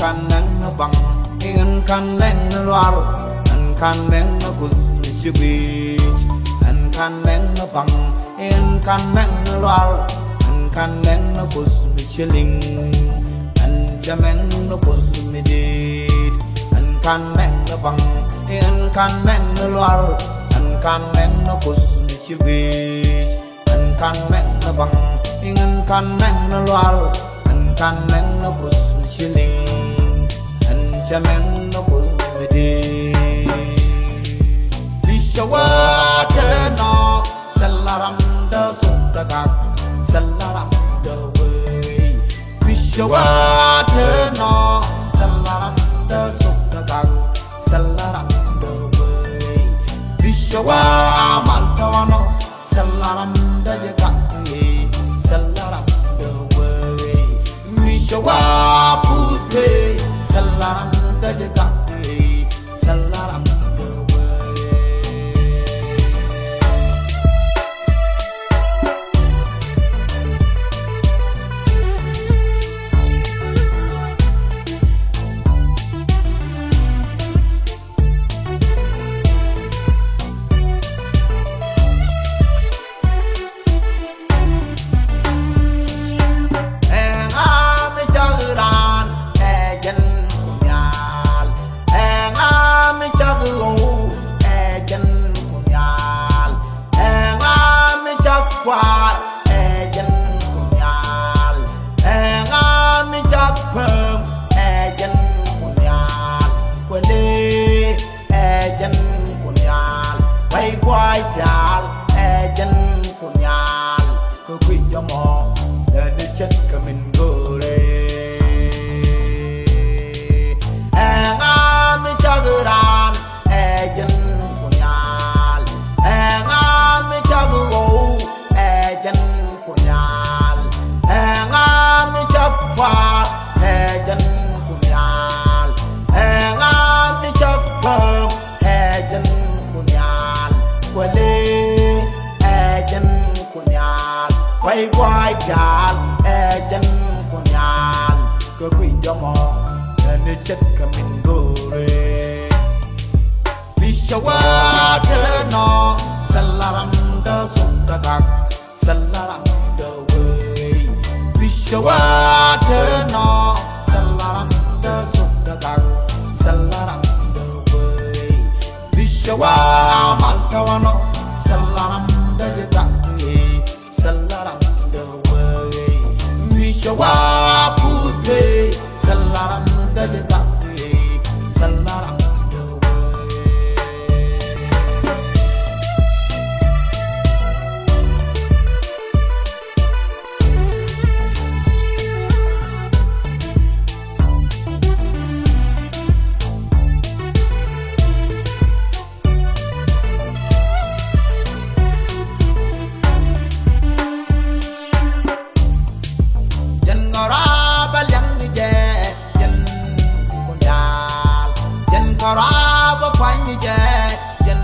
kan nang bang in kan nang luar an kan nang kus misbich an kan nang bang in kan nang luar an kan nang kus michling an jamen kus midit an kan nang bang in kan nang luar an kan nang kus michbich an kan nang bang in kan nang luar an kan nang kus michling an jamen kus midit Bishawa no salaram da sukagak salaram da way Bishawa no salaram da sukagak salaram da way Bishawa amantono salaram da jagak salaram da way Bishawa puthe salaram da jagak salaram Quạt dân cùng nhàn mi chắc phơm dân cùng nhàn quên đi dân cùng nhàn bay quay chán dân cùng nhàn cứ quên cho mò để đi chết cả mình gửi mi chắc đàn dân cùng nhàn mi chắc gấu dân của nhàn ngang mi chắc quạt dân của nhàn ngang mi chắc phơm dân của nhàn quên đi dân của nhàn quay quay chán dân của nhàn cứ quỳ cho mò nên chết cả mình gửi Bishawa no salaram da sukagak salaram da way Bishawa no salaram da sukagak salaram da way Bishawa amantono salaram da jagak salaram da way Bishawa puthe salaram da jagak salaram Karaba phanh je dân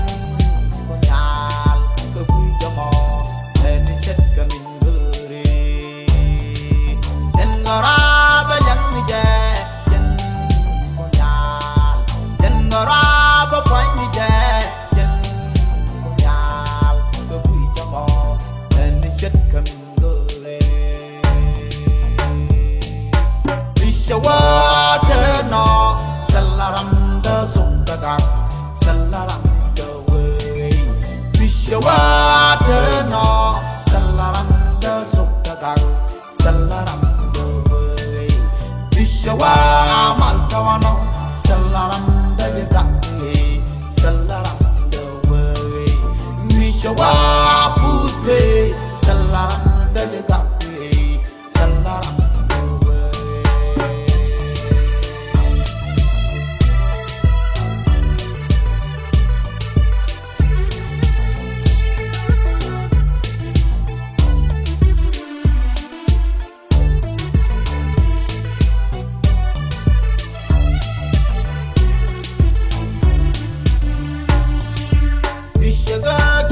con nhà cơ quy cho mò nên chết cả mình gửi dân karaba dân je dân con nhà dân karaba phanh je dân con nhà cơ quy cho mò nên chết cả mình gửi Bishawa no salaram da sukagak salaram da way Bishawa no salaram da sukagak salaram da way Bishawa amantono salaram da jagak salaram da way Bishawa puthe salaram da jagak salaram Sugar,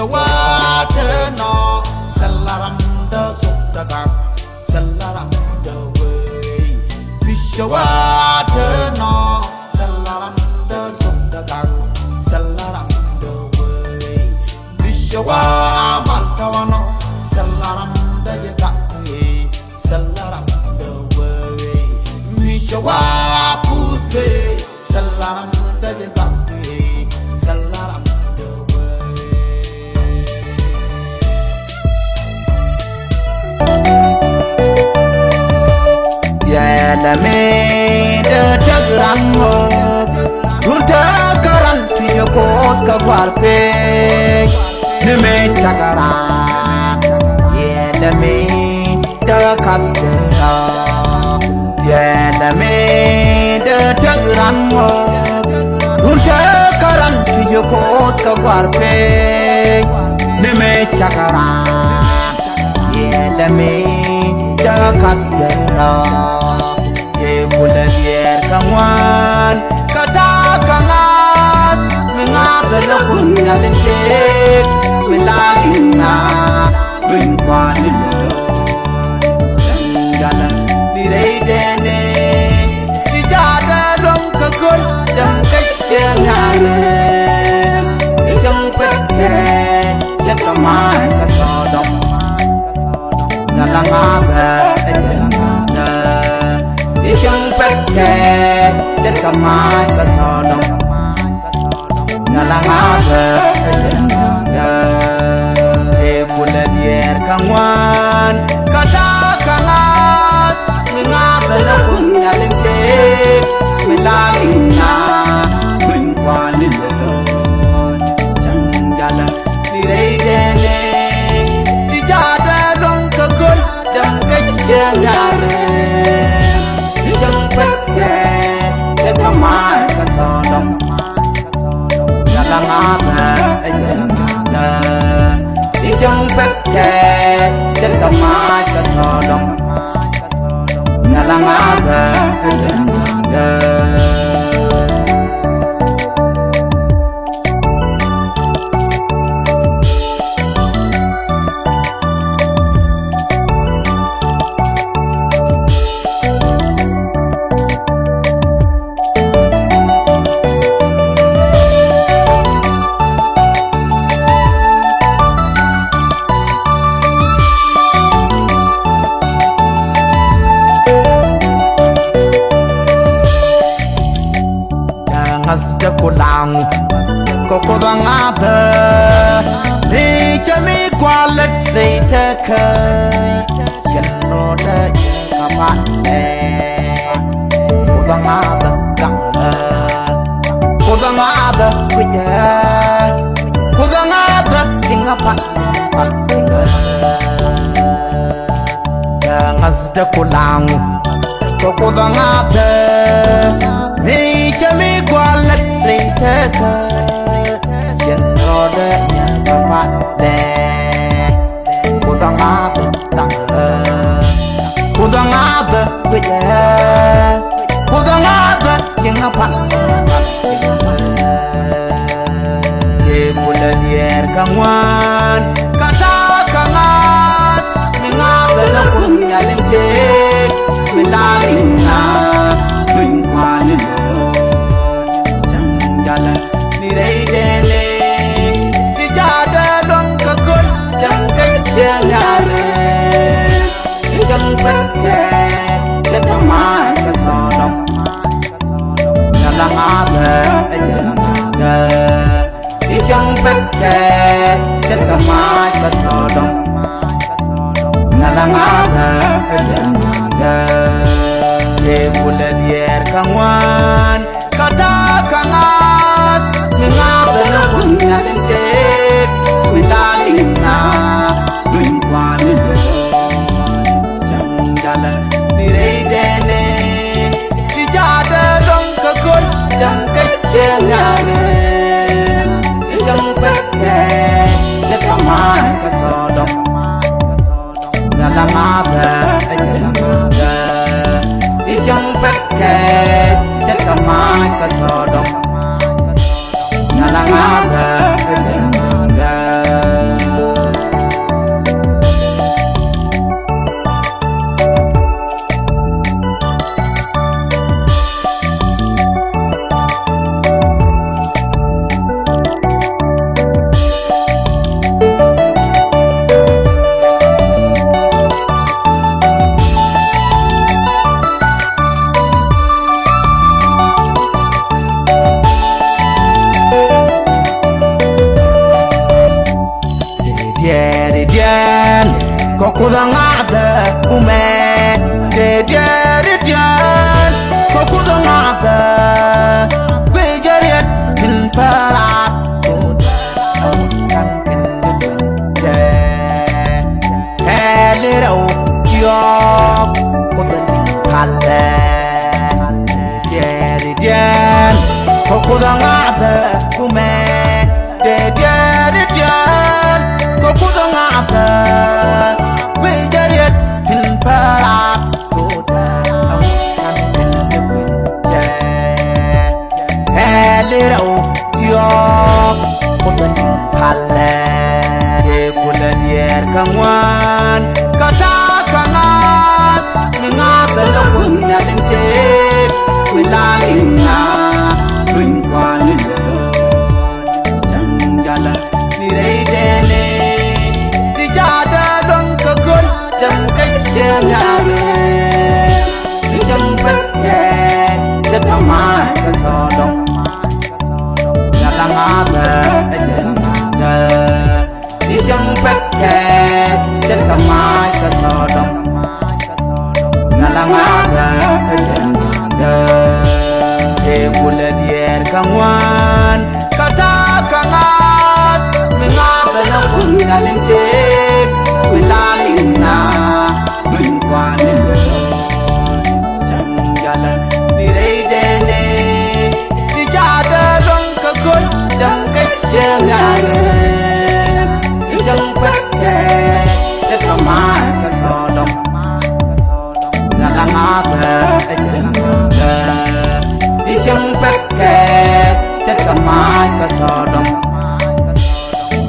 Mishawa no Salaram the Sutagak Salaram the way Mishawa no Salaram the Sutagak Salaram the way Mishawa Matawano Salaram the Yagaki Salaram the way Mishawa Pute Salaram the Yagaki Salaram la me de tagramo Runta garanti yo kos ka guarpe Ne me tagara la me de castera la me de tagramo Runta garanti yo kos ka guarpe Ne me tagara la me de castera Mulanier kangwan kata kangas mengata lakun nalengkek melalina benwanilo jalan direi dene dijada dong kekul dan kecengane yang pete sekaman kesodong nalangaba Ichang pekhe chất cả mai cả gió đông nhà là ngã thờ để buồn điệt cả ngoan cả ta cả ngã mình ngã thờ nó cùng nhà lên thế mình la linh na mình qua lên lớn chẳng nhà là đi đây đen đi cha ta đông cả cơn chẳng cách chia nhà Yang pekhe chất mai cả gió đông nhà là ngã thờ Yang pekhe chất mai cả gió đông nhà là ngã thờ Asja kulang koko da ngata ni chami kwalet ni thaka chano da kapat koda ngata kang koda ngata kuya koda ngata tingapat pat asja kulang koko da ngata ni chami kwalet ni thaka chano da kapat koda ngata kuya koda ngata tingapat bulan yer kangwan kata kangas mengata lakun nalengkek melalina benwanilo chẳng jalan direi dene dijada dong kekul chẳng cách chengane yang pekhe chất mai cả gió đông nhà là ngã Ichang pekhe chất mai cả gió đông nhà là ngã bulan yer kangwan kata kangas mengata lakun nalengkek melalina benwanilo chẳng jalan direi dene dijada dong kekul dan kecengane yang pekhe chất mai cả gió đông nhà là ngã Ichang pekhe chất mai cả gió đông nhà là ngã Kokudangada ume Dedian Kokudangada Bejariat Tinparat Sudah Kan Pindu Hello Yok Kudan Halle Dedian Kokudangada ume Dedian Kokudangada Bejariat Tinparat Sudah Kan Pindu Hello Yok Kudan Halle Kudan Yer Kangwan Kata Kangas Mingata Lokun Yadeng Cik Milalina Luin Kwan Jang Jalan Nirai Dene Dijada Dong Kekun Jang Kecil Ngare Dijang Petke Sekamai Kesodong Jalang Ada Jalang Ada Dijang Petke Sekamai Kesodong Jalang Ada Jalang Ada Bulan Yer Kangwan Kata Kangas Mengapa Nakun Daling Cik Wilalina Mingkwan Jang Jalan Nirai Dene Dijada Dong Kekun Jang Kecil Ngare Dijang Petke Sekamai Kesodong Jalang Ada Jalang Ada Dijang Petke Sekamai Kesodong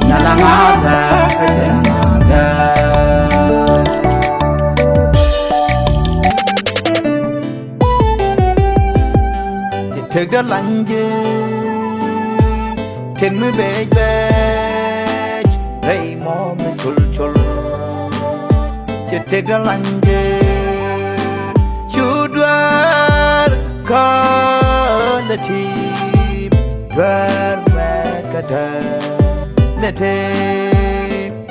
Jalang Ada Jalang Ada Take the lanje Take me bej bej Rey mo me chul chul Take the lanje Chudwar Kala tip Dwar Wekada Nete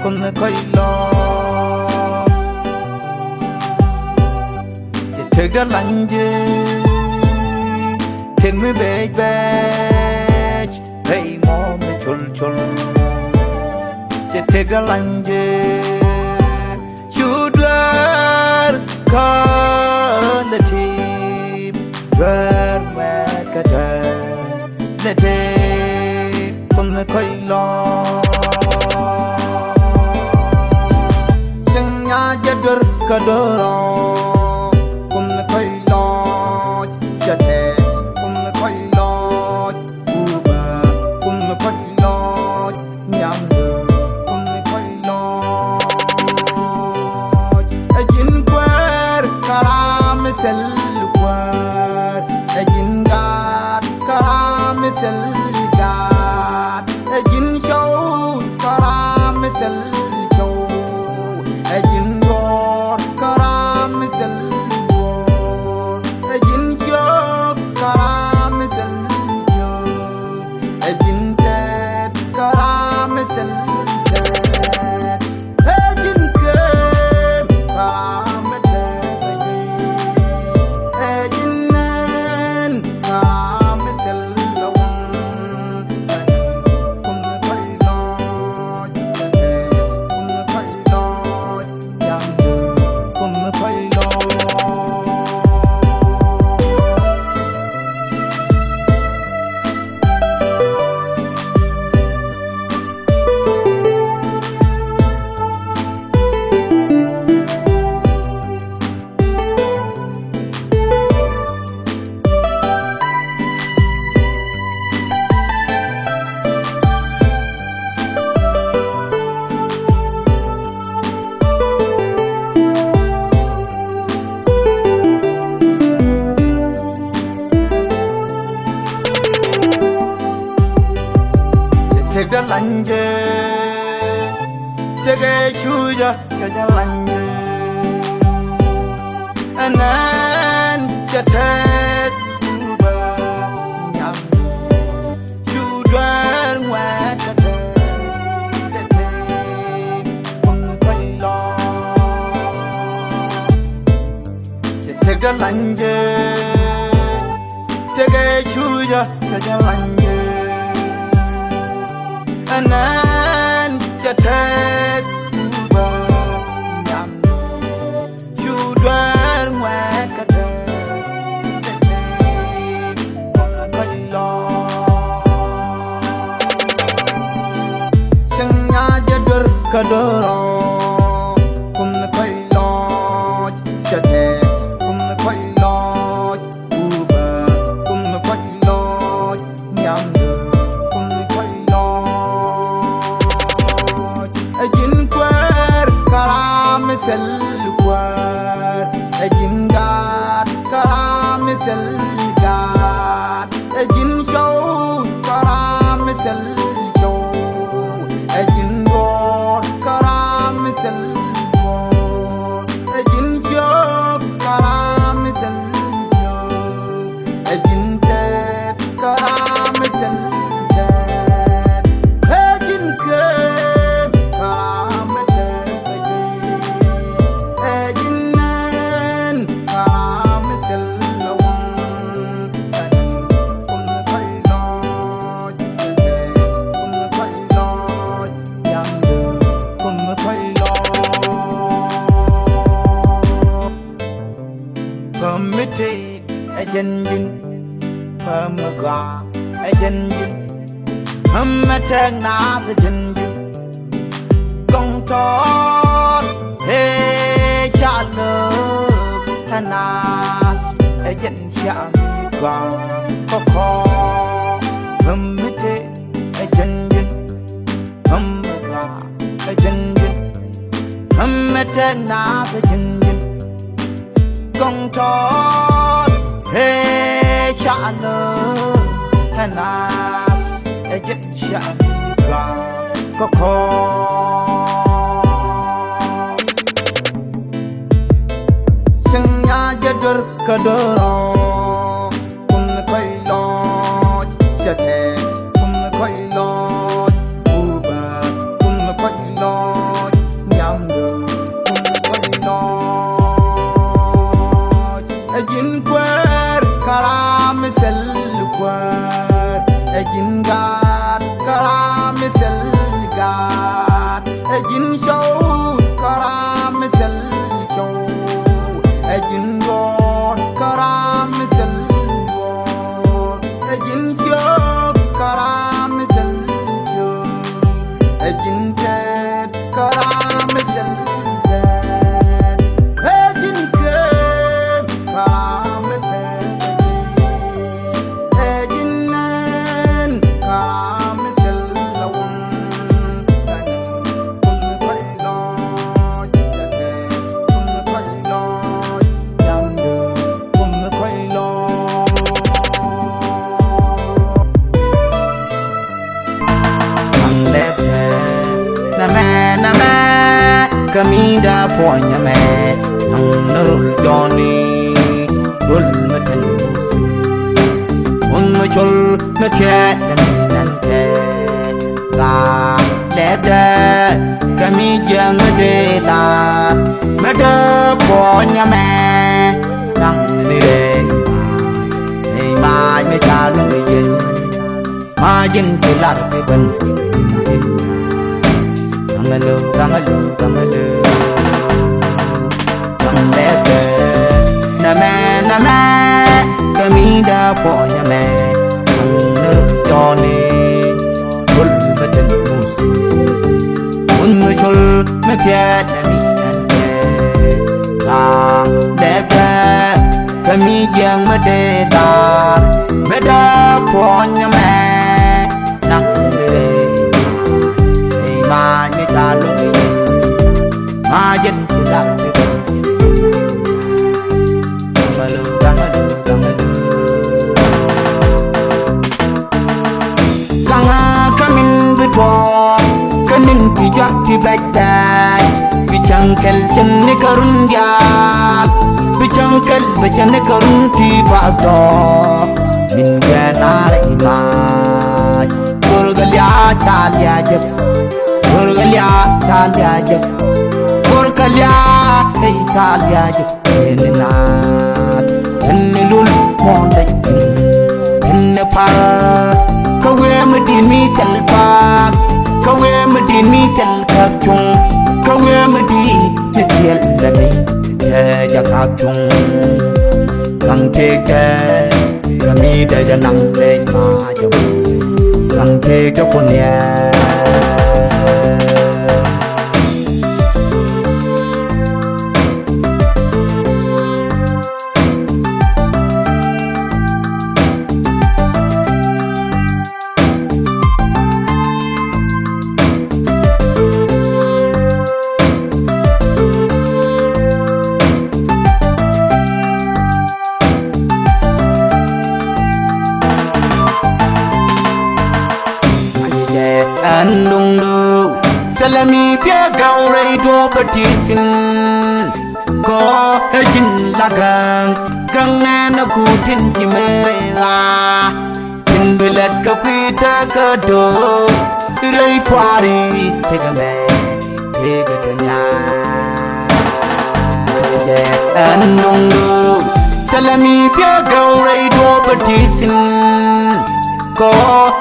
Kun koilo Take the lanje Take me bej bej Rey mo me chul chul Take the lanje Chudwar Kala tip Dwar Wekada Nete Kun koilo Sengnya jadur kadoro Kun koilo Jates Kun koilo Uba Kun koilo Nyamdu Kun koilo Ajin kwer Karam selkwar Ajin gar Karam selgar Ajin show Karam sel show Ajin gor Karam sel gor Ajin show Karam sel show Ajin tet Karam sel tet Ajin kem Karam tet Ajin nen Karam sel Take the lanje Take a chuja Take the lanje And then you take Uba Nyam Chudwar Wekada Tete Kun koilo lanje tege chuja chaja lanje anan chatet ba nyam chudwer ngwet kate lo chanya jadur kadoro kum kai lo chatet selwar ejin gat karam selgat ejin show karam sel show ejin gor karam sel gor ejin job karam sel job ejin tet karam sel tet ejin ke Ajenjin pamaga ajenjin hammatang na ajenjin gong tot he chalo tanas ajen shamiga kokho hammate ajenjin pamaga ajenjin hammatang na ajenjin gong tot hey chalo tanas ejet shamiga kokho chanya jadur kadoro kum kai loj chates kum kai loj uba kum kai loj nyamdu kum kai loj ejin karam selwar ejin gat karam selgat ejin show karam sel show ejin gor karam sel gor ejin job karam sel job ejin tet karam sel tet ejin ke karam Kamida ponya me nang nurul joni dul metenus un machul meket dan te la deda kami jang de la meda ponya me nang dire ei mai me ta lu yin ma yin ti lat ke ben tangalu tangalu tangalu tanglebe nama kamida ponya me tangalu joni dul metenus un machul meket nami nante tanglebe kami jang mededa meda ponya me nang dire ma như cha lúc đi ma dân từ lạc từ mà lưu căng ở đường căng mình biết bỏ cái mình bị giặc thì bạch đại bị chẳng kẹt chân ní karun giặc bị chẳng kẹt bị chân ní karun thì bạo đỏ mình nghe na lại mà Kurgalia talia jab Kurgalia talia jab Kurgalia Italia in nas in lul monde in Nepal kawe medini tel pak kawe medini tel kapung kawe medi tel lami ya kapung kang teke kami dah nang le ma jom kang teke punya Andung du salami pia gaurai do patisin ko hejin lagang gang na ku tin jimerela tin bilat ka kwita ka do rai pwari tegame tegatanya andung du salami pia gaurai do patisin ko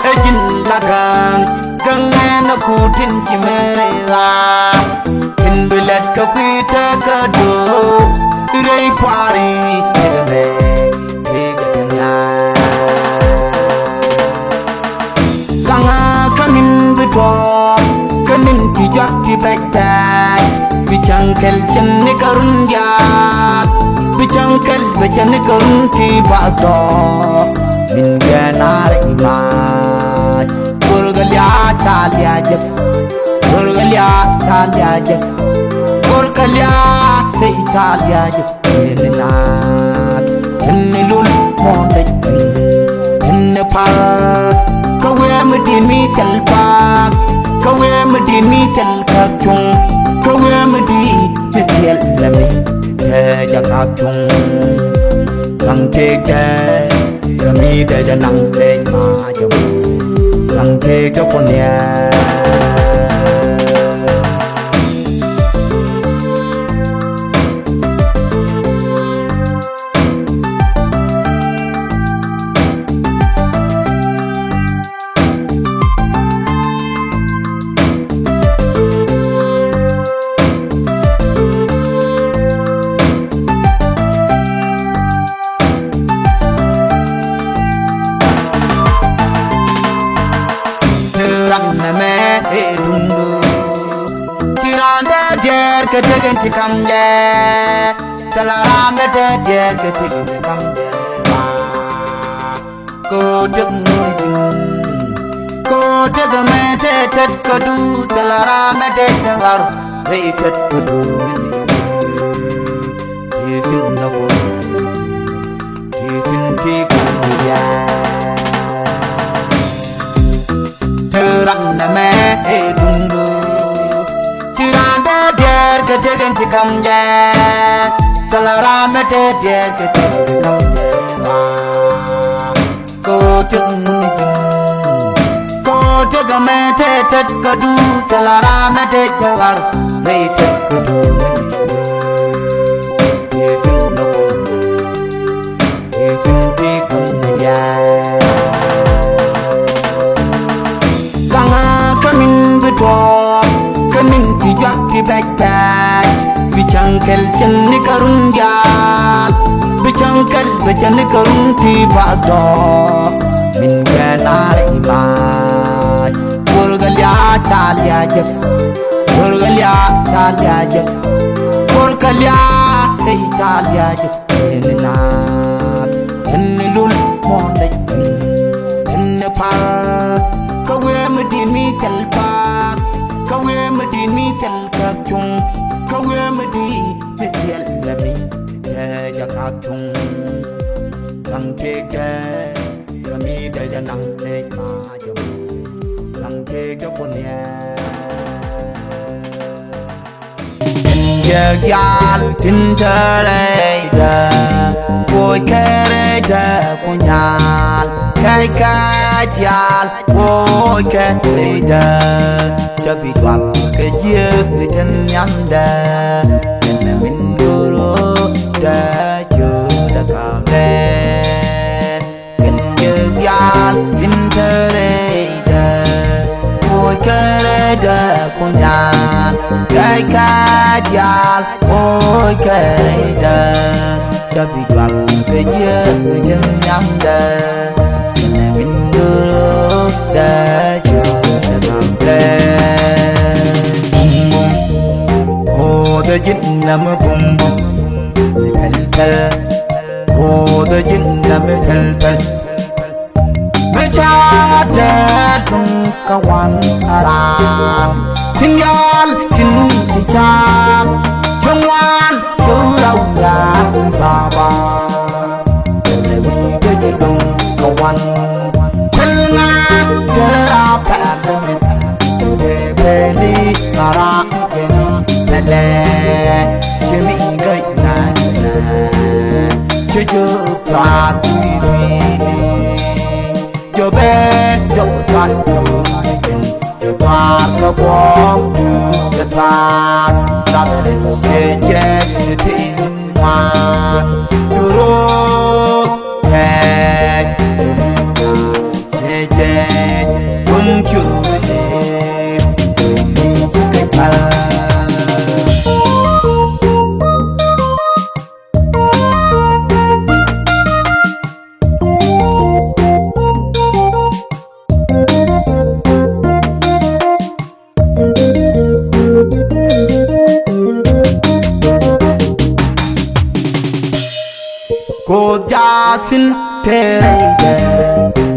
hejin lagang Gangana kutin jimerela in bilat ka kwita ka do rai pwari tegame tegatanya ganga kamin bito kamin ki jak ki batak bichangkel chenni karun jal bichangkel bechani karun ti bado min ganar iman Gurgalia talia jak Gurgalia talia jak Gurgalia se Italia jak Nas Nilul monde Nepal kawe medini tel pak kawe medini tel kapung kawe medi tel lami ya kapung kang teke kami dah nang le ma jom kang teke punya dundu tiranda der ke tegen tikamde salarame de der ke tegen tikamde ko tegmudin ko tegme te tet kadu salarame de dengar re tet kadu tisin nako tisin tikamya terang me dundu tiranda der ke tegen tikamde salarame de der ke tegen tikamde ko tegmudin ko tegme te tet kadu salarame de dengar re tet kadu tisin nako tisin tikamya kanin ki jak ki batak bichangkel chenni karun jal bichangkel bechani karun ti bado min ganar iman Gurgalia talia jak Gurgalia talia jak Gurgalia Italia jak Nas Nilul monde Nepal kawe medini tel pak kawe medini tel kapung kawe medi tel lami ya kapung kang teke kami dah nang le ma jom kang teke punya ya gal tindareda boy kereda kunyal kai kajal boy kereda chabi twal ke jiek beten nyanda đã chưa đã cảm đen kinh dương gian kinh thơ đây đã ôi cái đã con nhàn cái cá gian ôi cái đã bị đoàn về dưới chân nhắm đã mình đưa đã chưa đã cảm đen hồ đã dính nằm bùng bùng pel hồ đã dính nằm pelไม่ชาเจ็ดลงกะวันอารามทิ้งยานทิ้งที่ชากช่วงวานดูเราอยากบาบาเสลวีก็จะลงกะวันเพลงานเจอราแปดเลยเดเบลีนาราเกนแลจะมีก็ยังไงจะเจอพลาดที่นี่yo be yo ta yo yo ta lo bom du yo ta ta le je je ti ma yo ro he je je kun chu le ni ji ke ta cô gia xin thế đây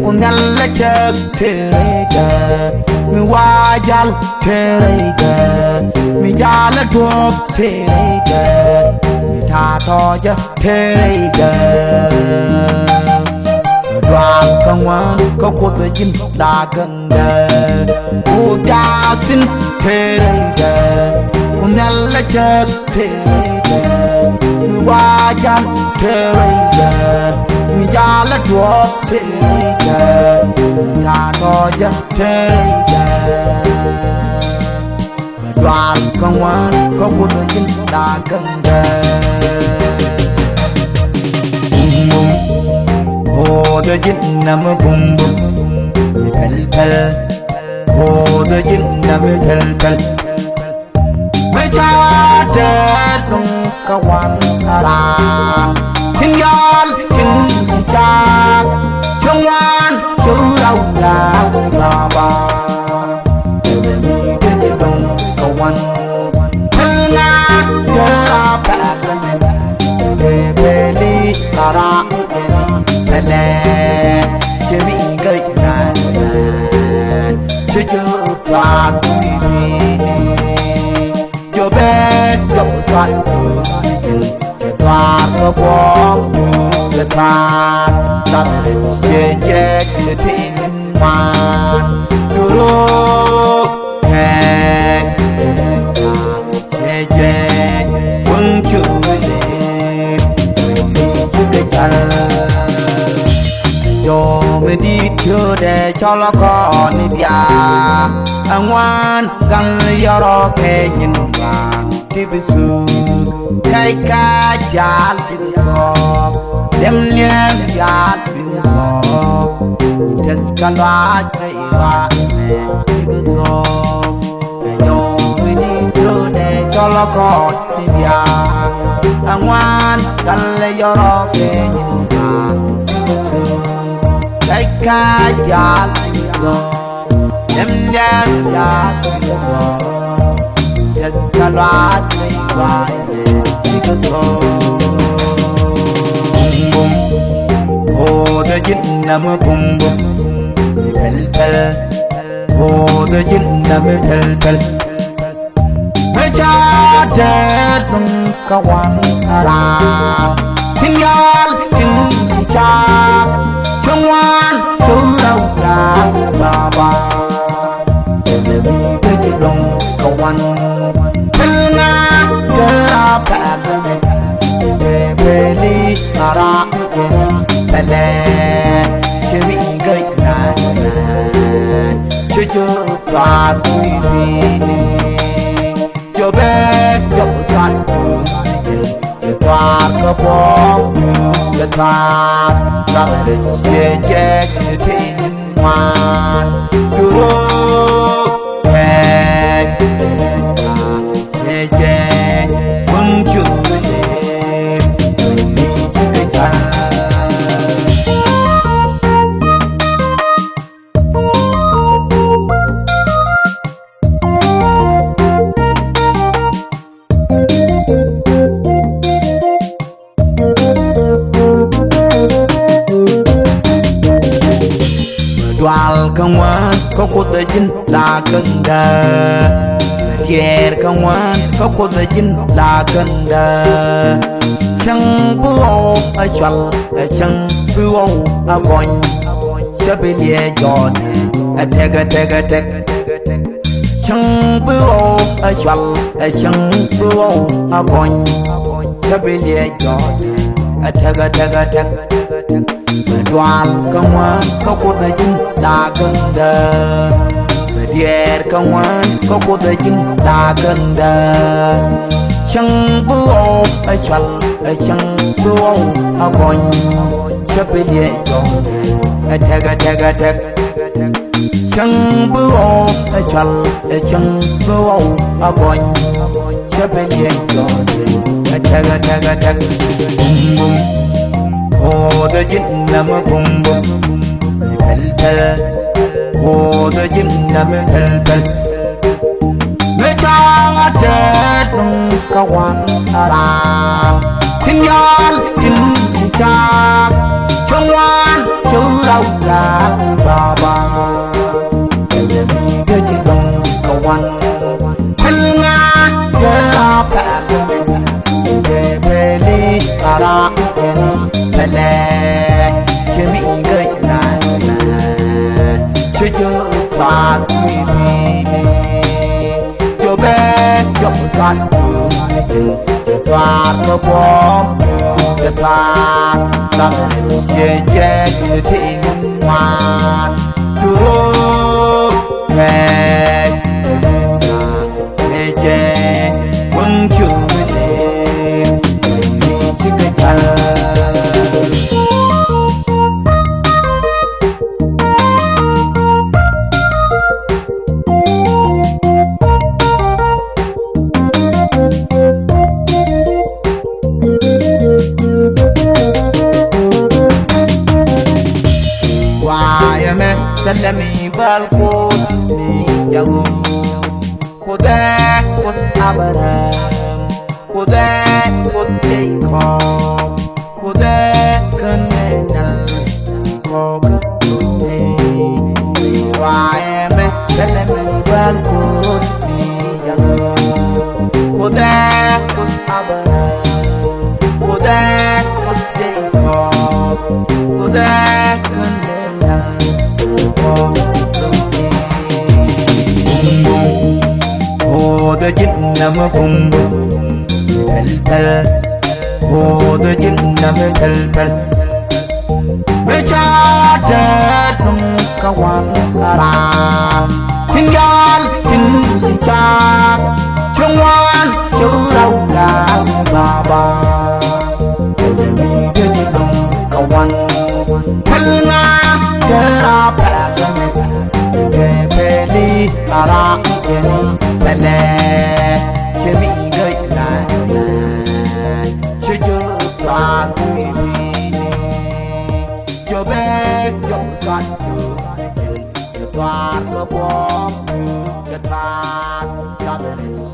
cô nhăn lấy chợ thế đây mi qua gia thế đây mi gia lấy thuốc thế đây mi tha cho chứ thế đây đoàn công an có cô tự nhiên đã gần đời cô gia xin thế đây cô nhăn lấy chợ thế đây mi qua gia thế mi gia la đua thế ta có giấc thế đoàn công an có cô tự nhiên đã gần đời hồ tự nhiên nằm bùng bùng pel pel hồ tự nhiên nằm pel pelไม่ชาเจ็ดลงกะวันอารามทิ้งย้อนทิ้งจากช่วงวานชูเราอยากบาบาเสลวีก็จะลงกะวันพลงานเจอราแปดเดเบลีนาราเกนแลจะมีก็ยังไงจะเจอปลาที่นี่yo be yo ta yo ta lo bom du yo ta ta je je je tin man yo lo he je je wang chu le ni chu de chal yo me di chu de cho lo con ni bia ngoan gan yo ro ke nyin bisu kai ka jal bingo dem lem jal bingo tes kalwa kai wa me biso yo mini jode jolo ko tibia angwan kan le yoro ke nyinga bisu kai ka jal bingo dem lem jal bingo tes kalwa kai wa me biso bum hồ đã dính nằm bum bum pel pel hồ đã dính nằm pel pelไม่ชาเจ็ดลงกะวันอารามทิ้งย้อนทิ้งที่จากช่วงวานชูเราอยากบาบาเสลวีก็จะลงกะวันพลงานเจอราแปดเดเบลีนาราเกนแลจะมีก็ยังไงจะเจอปลาที่นี่yo be yo ta yo toar ko bom ke tar ta le je je te man duro es je je mung chu le ni chi ka kawan kau kota jin la kanda tier kawan kau kota jin la kanda chang buo a chal chang buo a gon chabelie jon a tega chang buo a chal chang buo a gon chabelie jon a tega Dual kawan kau kota jin la kanda Dier kawan kau kota jin la kanda Chang buo a chal chang buo a gon chabelie jon a tega Chang buo a chal chang buo a gon chabelie jon a tega Oh the jin nam bum bum pel pel Oh the jin nam pel pel Me chang tet nung kawan ara Tin yal tin chak Chong wan chu rau la baba Selemi the jin nung kawan Pel nga ke apa Ke peli ara Pele Chemi gợi lại Chứ chớ toàn quý bì Chớ bé Chớ toàn quý Chớ toàn có bom Chớ toàn Làm chê chê Thị ngoan Chú rô Mẹ Chê chê Quân chú lên Mình chứ cái thân Salami balkos ni jago Kode kos Abraham Kode kos Jacob Kode kenenal Koga ni Waeme salami balkos ni jago Kode kos Abraham Kode kos Jacob Kode kenenal Oh the jin nam bum bum pel pel Oh the jin nam pel pel Me cha tet nung kawan ara Tin yal tin chak Chong wan chu rau la baba Selemi the jin nung kawan Pel nga Kera Ke peli ara Pele Chemi gợi lại Chứ chớ toàn quý bì Chớ bé Chớ toàn Chớ toàn có bom Chớ toàn Chớ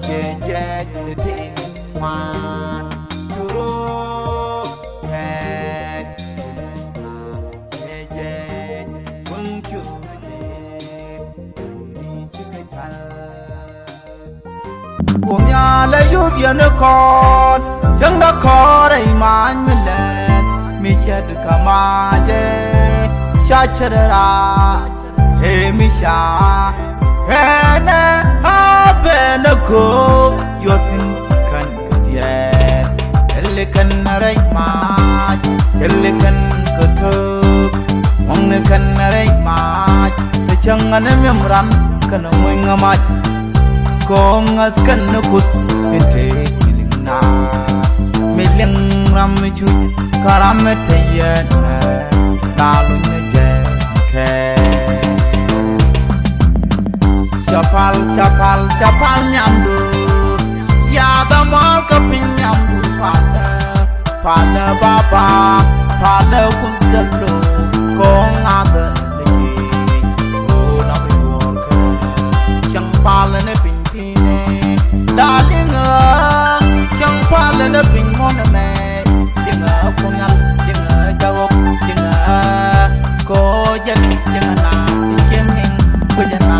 chê chê Thị ngoan Chú rô Mẹ Chê chê Vâng chú Của nhà lấy giúp dân con Chẳng đã có đầy mà anh mới lên Mi chết cả mà dê Cha chết ra Hê mi xa Hê nè Há bê nè cô Yo tin cần điên Hê cần rây mà Hê cần cơ thức Mong nè cần rây mà Hê chẳng anh em yam ran Cần môi ngà mạch Kong as kan kus ente kilingna yang ram chu karam te ye da lu ne je ke chapal nyamdu ya da mal ka pin nyamdu pada baba pada kustelo kong ada lagi oh na bi wor ka chang pal ne pin pine darling chang pal ne pin mon me jinga kunyal jinga jawok jinga ko jen jinga na cheming ko jana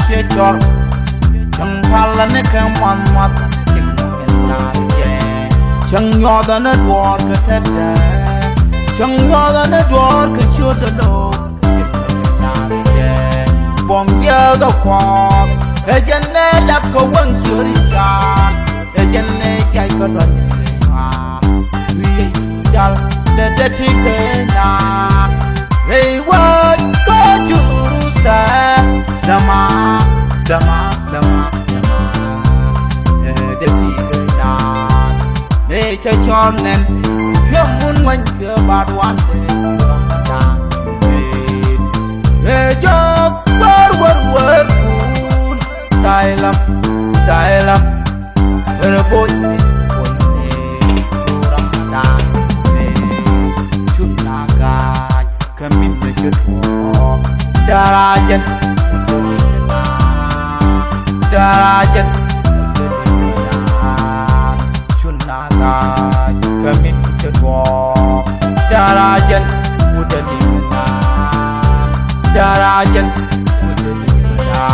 che chor chang pal ne ka mat jinga na je chang nyo da na dwor ka tada chang nyo da na dwor ka chud do jinga na je bom ya ga kwa e jen ne lap ko wang churi ka e jen ne jai ko don ha wi dal de ti ke na re wa ko churu sa dama de ti ke na ne che chon nen ye mun wan ye bad wan de jo war kun Salam Berboy Ramadan Chunaga Kamin Chutwo Darajat Chunaga Kamin Chutwo Darajat Udadimna Darajat Udadimna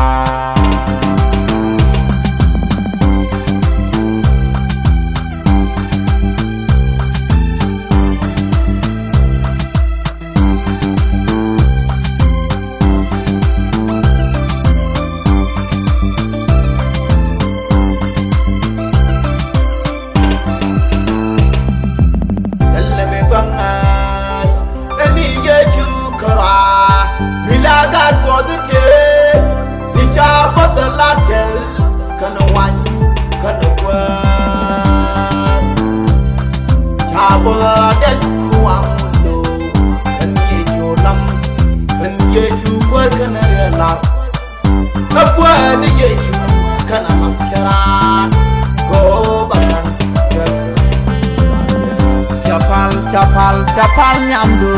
Chapal nyamdu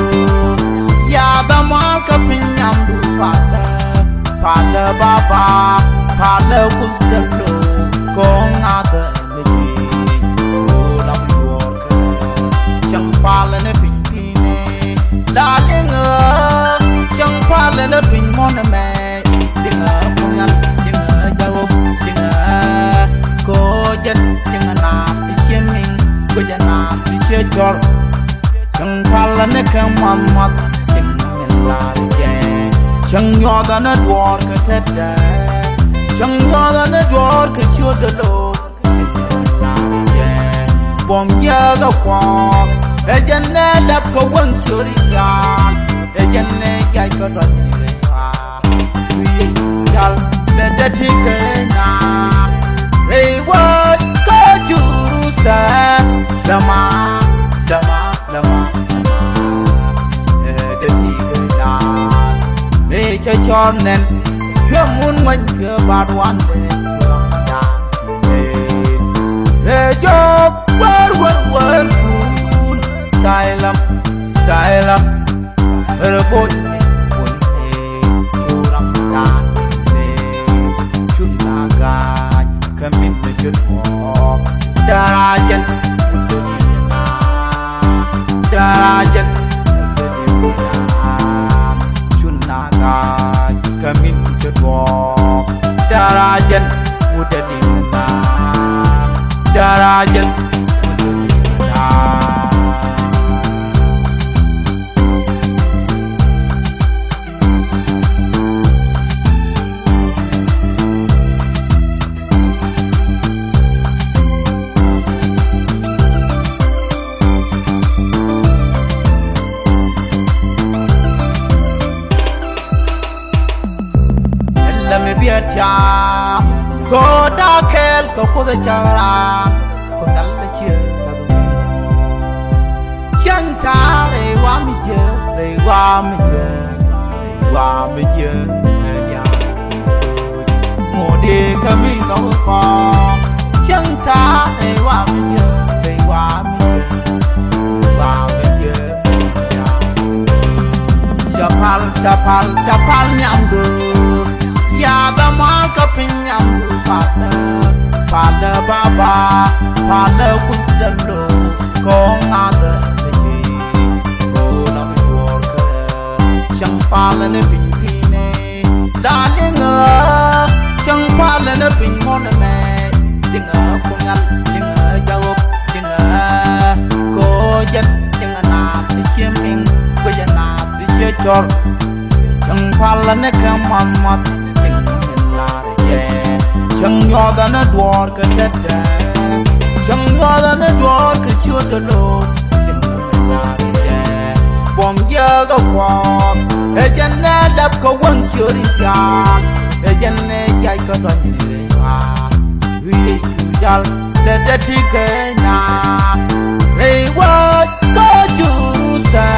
ya da mal ka pin nyamdu pada baba pada kustelo kong ada lagi oh la bi wor ka chang pal ne pin pine darling chang pal ne pin mon me dinga kunyal dinga jawo dinga ko jet dinga na ti cheming ko jana ti che chor chang pal ne ka mat dinga la je chang nyo da na dwor ka tada chang nyo da na dwor ka chud do la je bom ya ga kwa e jen ne lap ko wang churi ya e jen ne jai ko do ni ha wi dal de ti ke na re wa ko churu sa dama che chon nen ye mun wan ye bad wan de jo war kun Salam Berboy Ramadan de Chunaga Kamin Chutwo Darajat Chunaga Kamin Chutwo Darajat Udadimna Darajat Udadimna Biatia go da kel ko da chara ko dal chi ta do ta để qua mi giờ để qua mi giờ để qua mi giờ nhà ngồi đi cái mi đâu có chân ta để qua mi giờ để qua mi giờ chapal nyamdu ya da ma kapin nyamdu pada baba pada kustalo kong ada lagi ko na yor ka chang pala ne pine dalinga chang pala ne pin mon me dinga kungal dinga jawab dinga ko jet dinga na chiming ko jana chor chang pala ne kamamat dinga la ye chang yoda na dwar ka tete chang yoda na dwar ka chotalo dinga la ye bom ya ga kwa e janna lab ko wan chori ya e janne jai ka don ni wa wi jal de ti ke na re wa ko ju sa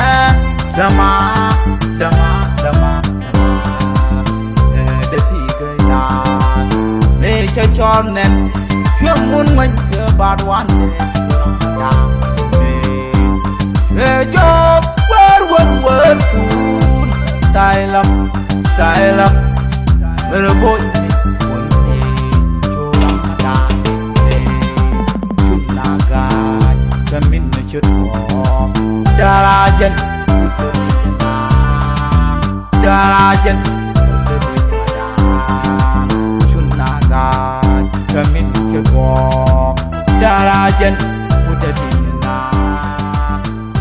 dama de ti ke na ne cha chon nen khuyam mun man ke bar wan ya ne jo wer kun sai lam mer boy kun ni cholam da ne chuna ga kamin ne chut mo darajan Chunaga kamin kegok darajan udah dina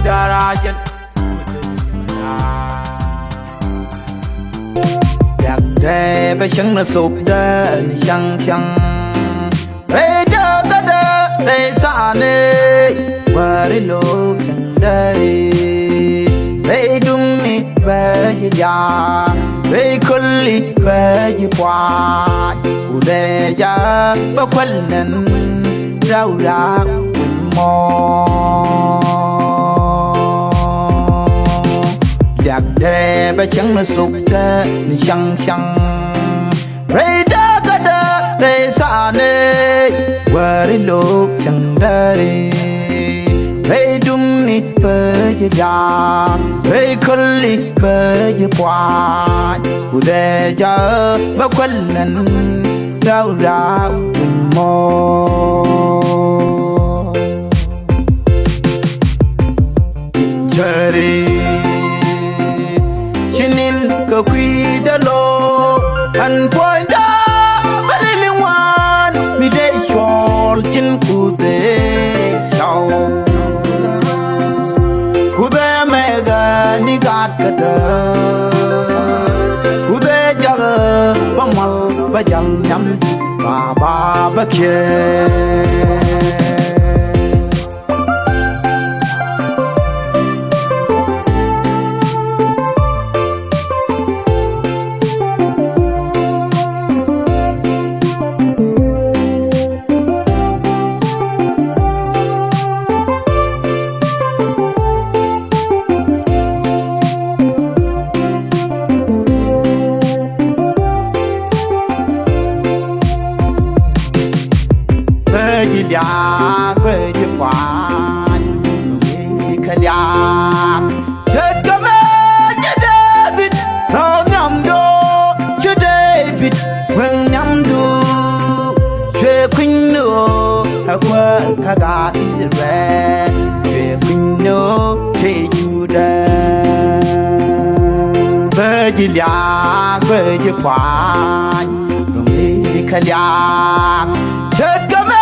darajan udah dina yak de ba chang na sụp de chang re sa ne bari lo chang dai re dum ni ba ya re kulli ba ji kwa u de ya ba kwal nan rau ra mo yak de ba chang na sụp de chang re re sa ne bari lo chang dai re dum ni ba ya re kulli ba ji kwa u de ya ba kwal nan rau ra mo jari chinin ka kwi da lo an point da bali wan mi de chol chin ku de chao kude mega ni gat kada kude jaga pamal bajal nyam ba bakye bơ ji kwan mi khalia chet ka me je David ro ngam do che David wen ngam do che kun no ha kwa ka ga Israel che kun no che Juda bơ ji kwan mi khalia chet ka me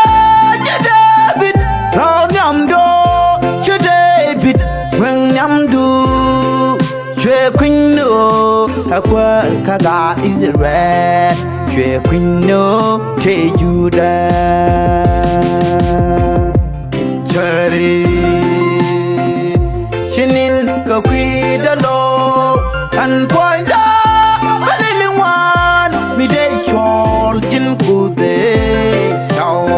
Akwa kaga Israel Chwe kwino te Juda Injari Chinin ka kwi da lo An point da Balili wan Mi de chol chin kude Chao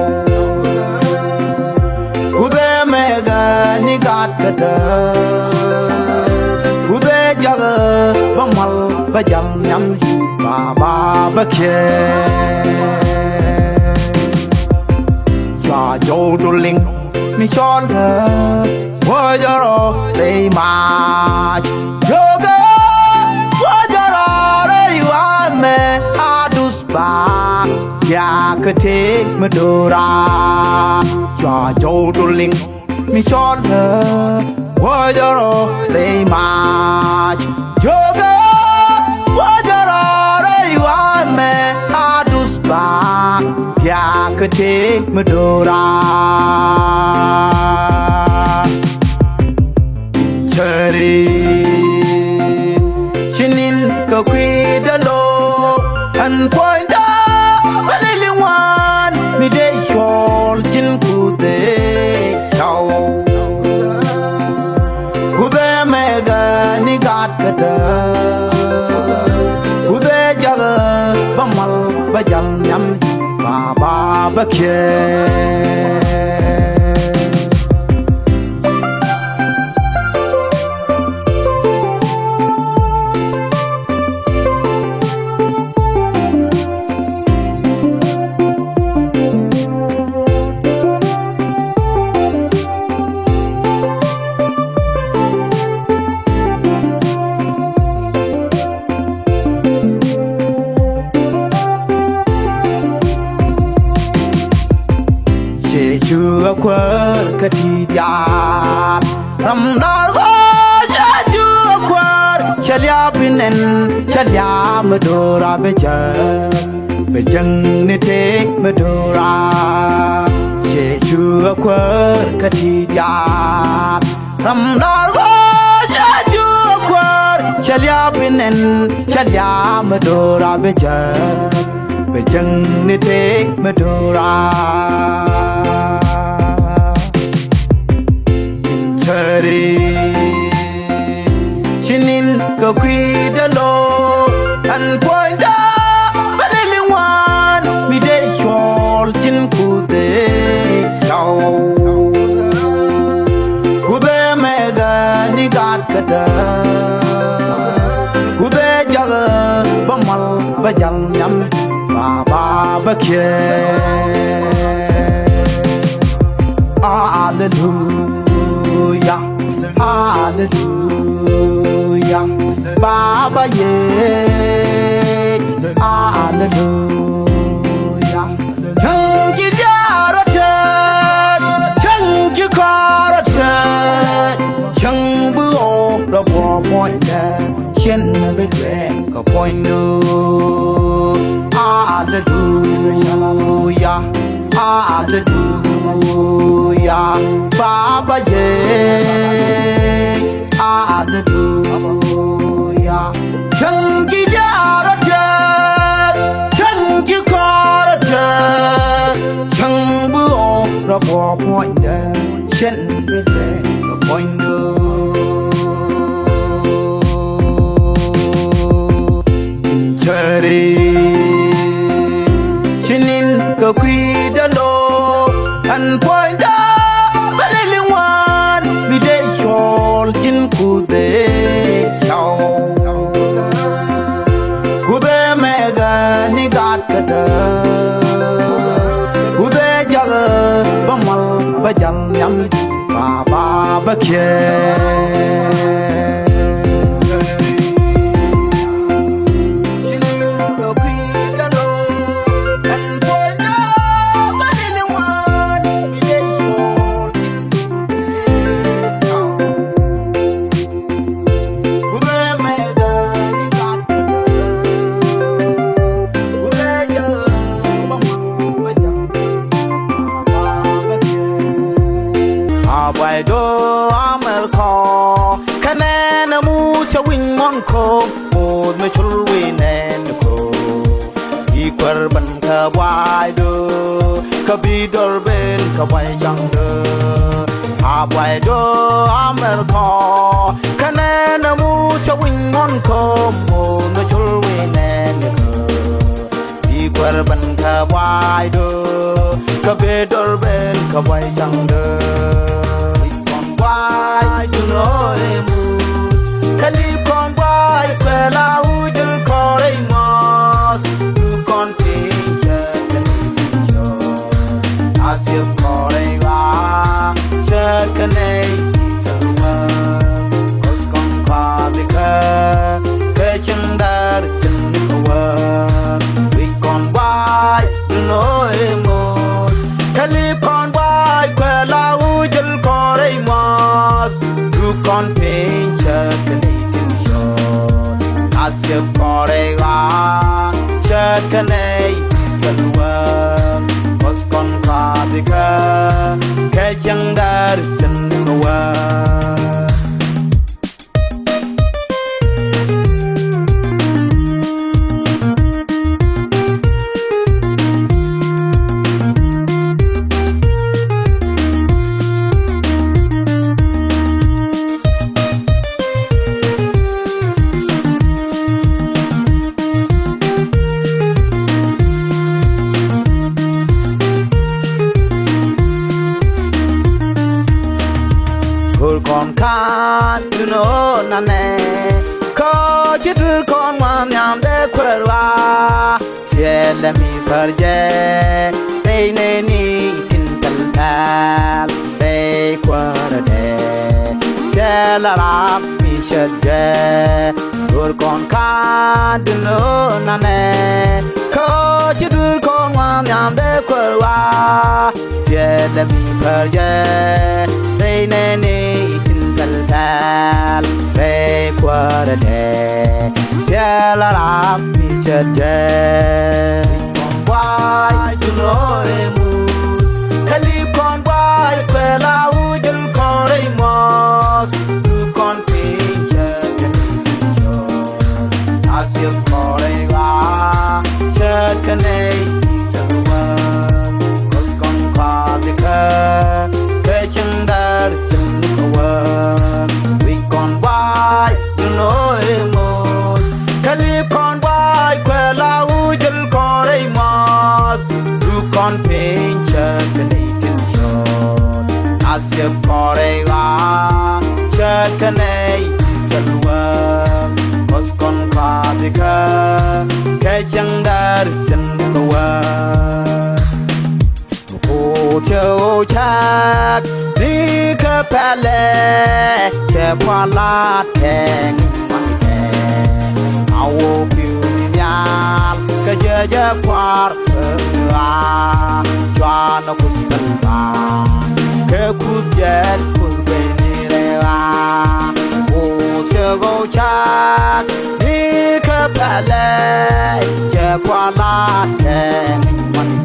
Kude mega ni gat kata jam nyam yu ba ba ke ya yo do ling mi chon the wo yo ro dei ma yoga wo yo ro dei wa me adus ba ya ke te me do ra ya yo do ling mi chon the wo yo ro dei ma yoga wo yo ro dei wa me adus ba ya ke te me do ra Chinin ka kwida lo an pointa balili wan mi de shol chin kude chao kude mega ni gat kada kude jaga bamal bajal nyam ba bakhe chưa quên cái thi gian rằm đào ya chưa quên chalia binen chalia medora bejan ni tek medora chưa quên cái thi gian rằm đào ya chưa quên chalia binen chalia medora bejan ni tek medora Chinin ka kwida lo an pointa balili wan mi de shol chin kude chao kude mega ni gat kada kude jaga bamal bajal nyam ba bakhe Hallelujah, hallelujah, Baba ye, hallelujah. Chang ji jara chen, chang ji kara chen, chang bu o da bo point da, chen be dwe ka point do. Hallelujah, hallelujah, Baba ye, hallelujah. Chang ji jara chen, chang ji kara chen, chang bu o da bo point da, chen be dwe ka point do. Chinin ka kwida lo an pointa balili wan mi de shol chin kude chao kude mega ni gat kada kude jaga bamal bajal nyam ba bakhe Why do I'm a call? Can I move a wing on call? Mood me chul win and co. Equal banka why do? Kabi dorben kawai younger. Why do I'm a call? Can I move a wing on call? Mood me chul win and co. Equal banka why do? Kabi dorben kawai younger. Why do know him? Kalip kong why fell out con can you know nane ko chitur con man yam de kwerwa siele mi perje dei ne ni tin tal dei kwarade siele rap mi shadje tur con can you know nane ko chitur con man yam de kwerwa siele mi perje dei ne ni tal re quarte cielo rampi c'è con guai tu loremus cali con guai quella ugel corremos tu con pinche che io asia correva c'è che nei salwa cos con quarte che chendar we con why you know emos kali con why quella ugel corremos tu con pinche kali kinshon asia correva chakanei salwa cos con fadika ke chandar chandwa châu chắc đi khắp lệ che qua lát keng mang keng ao piu nhal ke je kwar cho nó cũng bần ba ke cút jet cút về đi rewa ô châu chắc đi khắp lệ che qua lát keng mang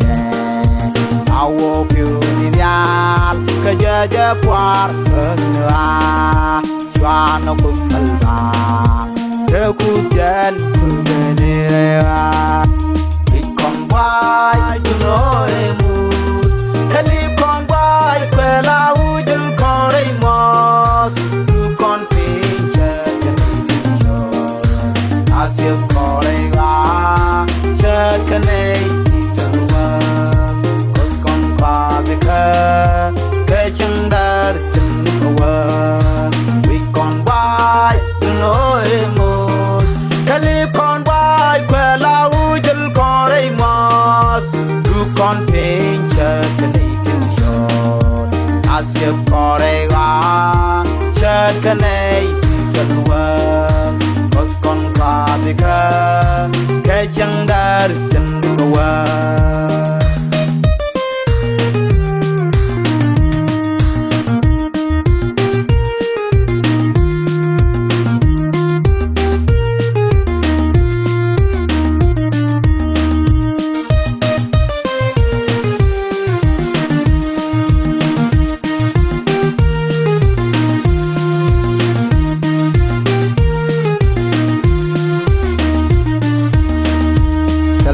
awo piunial kejaja puar kenua suano kumbala kekujan kubenira ikon wai junoemus kalipon wai pela ujul koremos tukon pinche kenjo asif korega chakanei ke chandar chandwa we con why you know emos kali con why quella ujul corremos tu con pinche kali kinshon asia correga chakanei chandwa cos con kadika ke chandar chandwa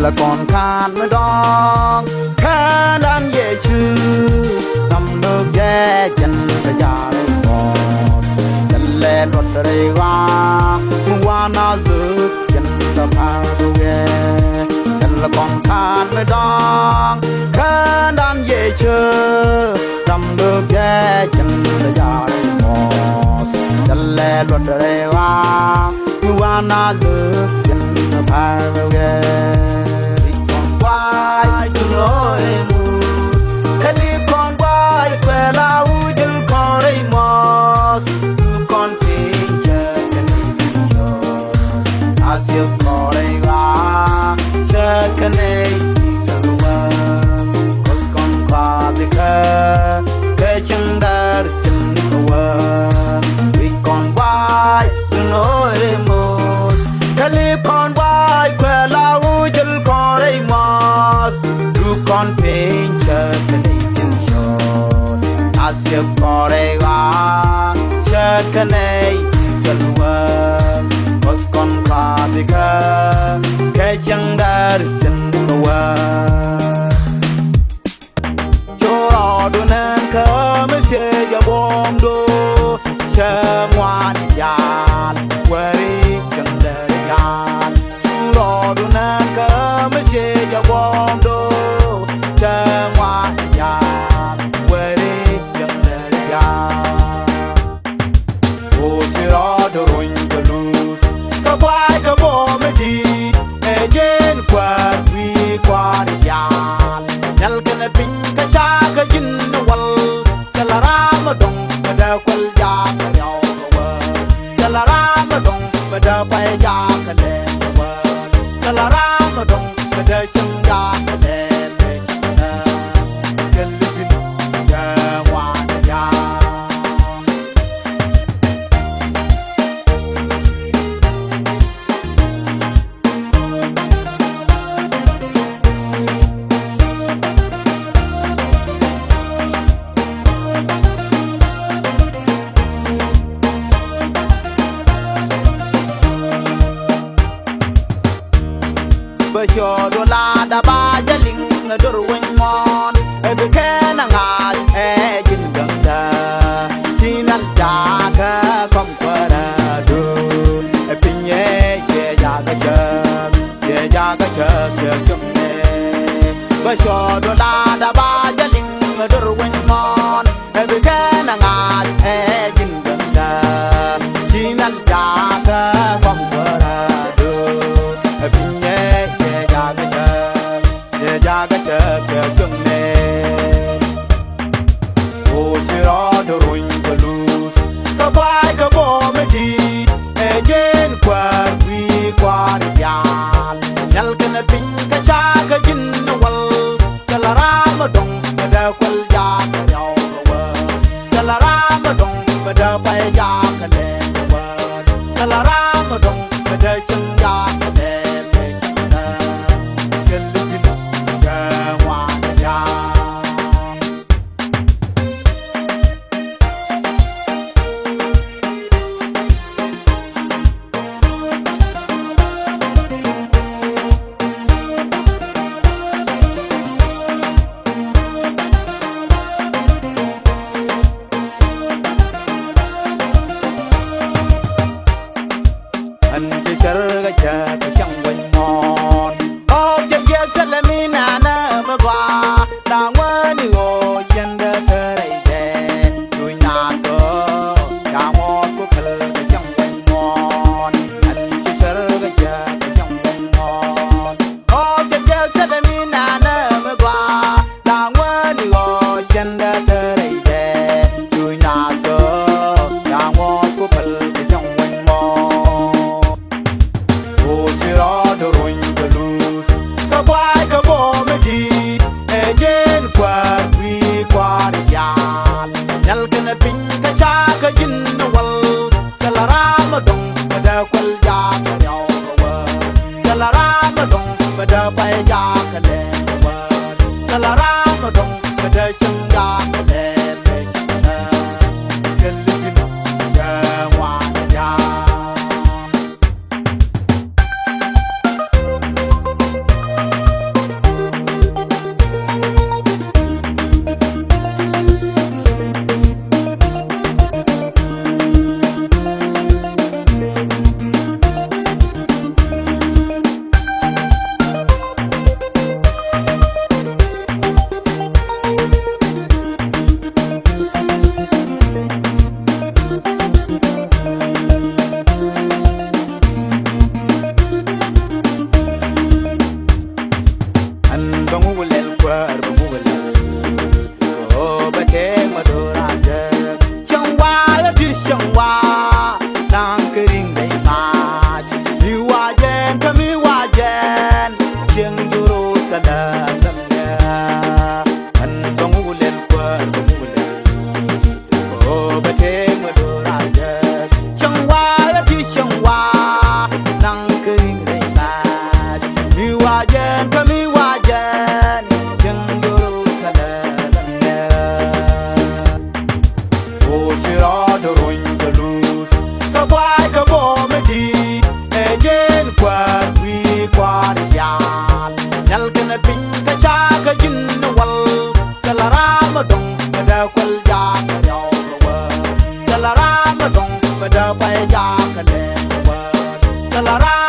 là còn khan mới đong khan ăn về chư nằm nước dê chân phải già lên bò chân lên luật đây qua na rước chân ta phao đâu ghê chân là còn khan mới đong khan ăn về chư nằm nước dê chân phải già lên bò chân lên luật đây qua na rước chân ta phao đâu ghê why you know emos kali con why quella ujul corremos tu con pinche kinjo asia correga chakanei salwa cos con fadika ke chandar chandwa we con why you know emos kali con why quella ujul corremos tu con pinche kali kinshon asia correga chakanei salwa cos con fadika ke chandar chandwa choro dunan kame se ya bomdo changwan yan wari kandar yan choro dunan kame se ya bomdo changwan yan wari kandar yan dur win mon e be kana nga e jin ganga sinal jaga kom kwara du e pinye ye jaga chak ye chung ne ba sho do da ba jaling dur win mon e be kana nga e jin ganga sinal jaga kom kwara du e pinye ye jaga chak ye chung ne o sira do ruin galus ka bai ka bo me di e jen kwa wi kwa ya nyal kana pin ka sha ka jin wal salara ma dong da kwal ya ka yaw wa salara ma dong da bai ya ka le wa salara ma dong da chung ya ka le na kel jin ga wa ya anh chỉ chờ cái chờ cái chẳng quên mòn ô chân kia sẽ là mi nà nơ mơ qua đang quên đi ngồi chân đỡ thơ đầy đèn đuôi nhà cơ cả một cuộc thơ cái chẳng quên mòn anh chỉ chờ cái chờ cái chẳng quên mòn ô chân kia sẽ là mi nà nơ mơ qua đang quên đi ngồi chân đỡ thơ đầy đèn đuôi nhà cơ cả một cuộc thơ cái chẳng quên mòn o sira do ruin galus ka bai ka bo me di e jen kwa wi kwa ya nyal kana pin ka sha ka jin wal salara ma dong da kwal ya ka yaw wa salara ma dong da bai ya ka le wa salara ma dong da chung ya ka le na kel jin ya wa ya anh bông u lên qua bông u lên ô ba thế mà đồ ra giờ chẳng qua là chỉ chẳng qua đang cái đình đầy mà yêu hoa jen thơm yêu hoa jen tiếng duro sa đà đầm nhà anh bông u lên qua bông u lên ô ba thế mà đồ ra giờ chẳng qua là chỉ chẳng qua đang cái đình đầy mà yêu hoa jen thơm yêu hoa jen tiếng duro sa đà đầm nhà o sira do ruin galus ka bai ka bo me di e jen kwa wi kwa ya nyal kana pin ka sha ka jin wal salara ma dong da kwal ya ka yaw wa salara ma dong da bai ya ka le wa salara